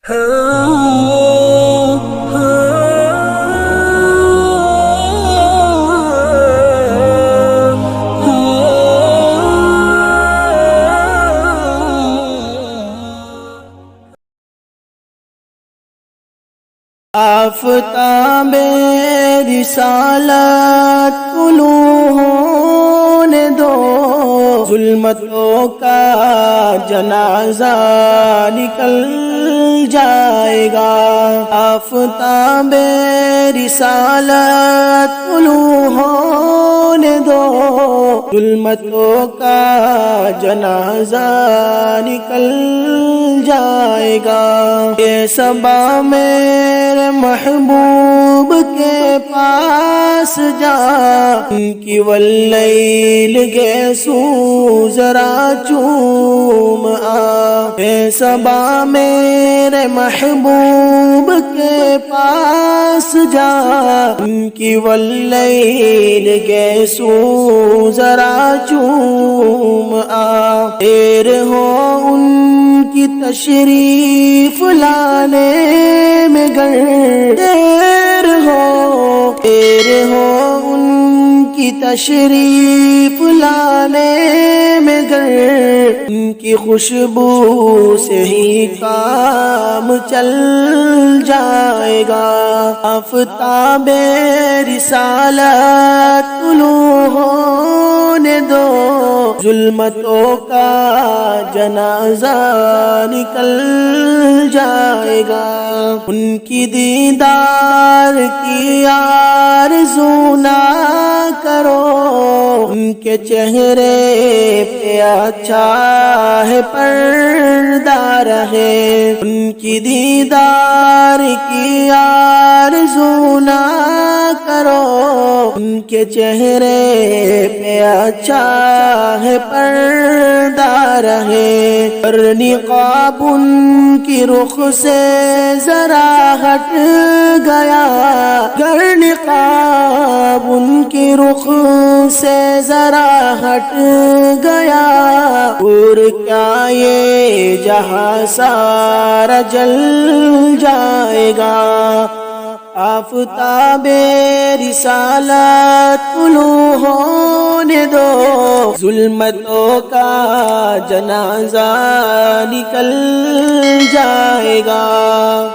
آفتاب رسالت طلوع ہونے دو، ظلمتوں کا جنازہ نکل جائے گا۔ آفتاب رسالت طلوع ہونے دو، ظلمتوں کا جنازہ نکل جائے گا۔ یہ صبا میرے محبوب کے پاس جا، ان کی واللیل گیسو ذرا چوم آ۔ اے صبا میرے محبوب کے پاس جا، ان کی واللیل گیسو ذرا چوم آ۔ دیر ہو ان کی تشریف لانے میں گر، دیر ہو ان کی تشریف لانے میں گر، ان کی خوشبو سے ہی کام چل جائے گا۔ آفتاب رسالت طلوع ہونے دو، ظلمتوں کا جنازہ نکل جائے گا۔ ان کی دیدار کی آرزو نہ کرو، ان کے چہرے پہ اچھا ہے پردہ رہے۔ ان کی دیدار کی آرزو نہ کرو، ان کے چہرے پہ اچھا ہے پردہ رہے۔ پر نقاب ان کی رخ سے ذرا ہٹ گیا، گر نقاب ان کی رخ سے ذرا ہٹ گیا، اور کیا یہ جہاں سارا جل جائے گا۔ آفتاب رسالت طلوع ہونے دو، ظلمتوں کا جنازہ نکل جائے گا۔